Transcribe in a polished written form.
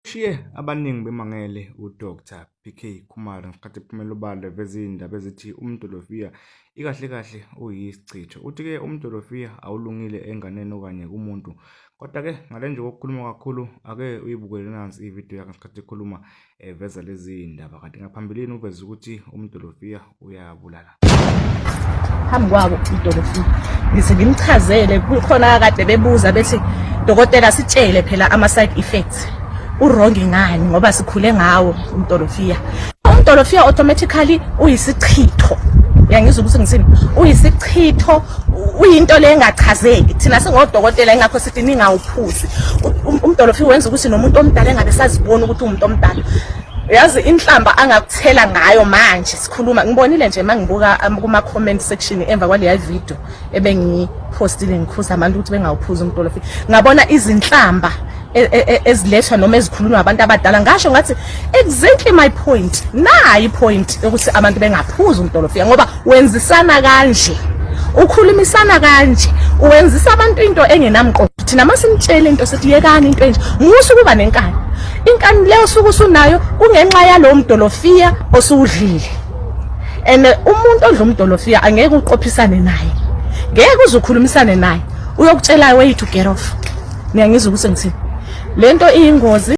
Shiye abaningi bemangele uDr PK Khumalo ngesikhathi ephumela obala veza izindaba ezithi uMdolofia ikahle kahle uyisichitho. Uthi-ke uMdolofia awulungile enganeni okanye kumuntu. Kodwa-ke ngale nje kokukhuluma kakhulu ake uyibukele nansi ividiyo yakhe ngesikhathi ekhuluma veza lezi indaba. Kanti ngaphambilini uveza ukuthi uMdolofia uyabulala. Hambi kwabo uDolofia ngise ngimchazele kukhona kade bebuza bethi dokotela sitshele phela ama side effects urongi ngani ngoba sikhule ngawo uMdolofia. uMdolofia automatically uyisichitho. Uyangizwa ukuthi ngisini uyisichitho, uyinto le engachazeki thina singodokotela engakho sithi ningawuphuzi. uMdolofia wenza ukuthi nomuntu omdala engabe sazibona ukuthi umuntu omdala. Yazi inhlamba angakuthela ngayo manje sikhuluma ngibonile nje mangibuka kuma comment section emva kwale video ebengipostile ngikhuza abantu ukuthi bengawuphuza uMdolofia. Ngabona izinhlamba ezilethwa noma ezikhulunywa abantu abadala ngasho ngathi exactly my point. Nayi point ukuthi abantu bengaphuza uMdolofia ngoba wenzisana kanje, ukhulumisana kanje, uwenzisa abantu into engenamqondo. Thina masimtshela into sithi yekani into enje musu kuba nenkani. Inkani leyo suku usunayo kungenxa yalo uMdolofia osuudlile. Umuntu odla uMdolofia angeke uqophisane naye. Ngeke uzukhulumisane naye. Uyokutshela way to get off. Niyangizwa ukuthi ngithini? Lento iyingozi.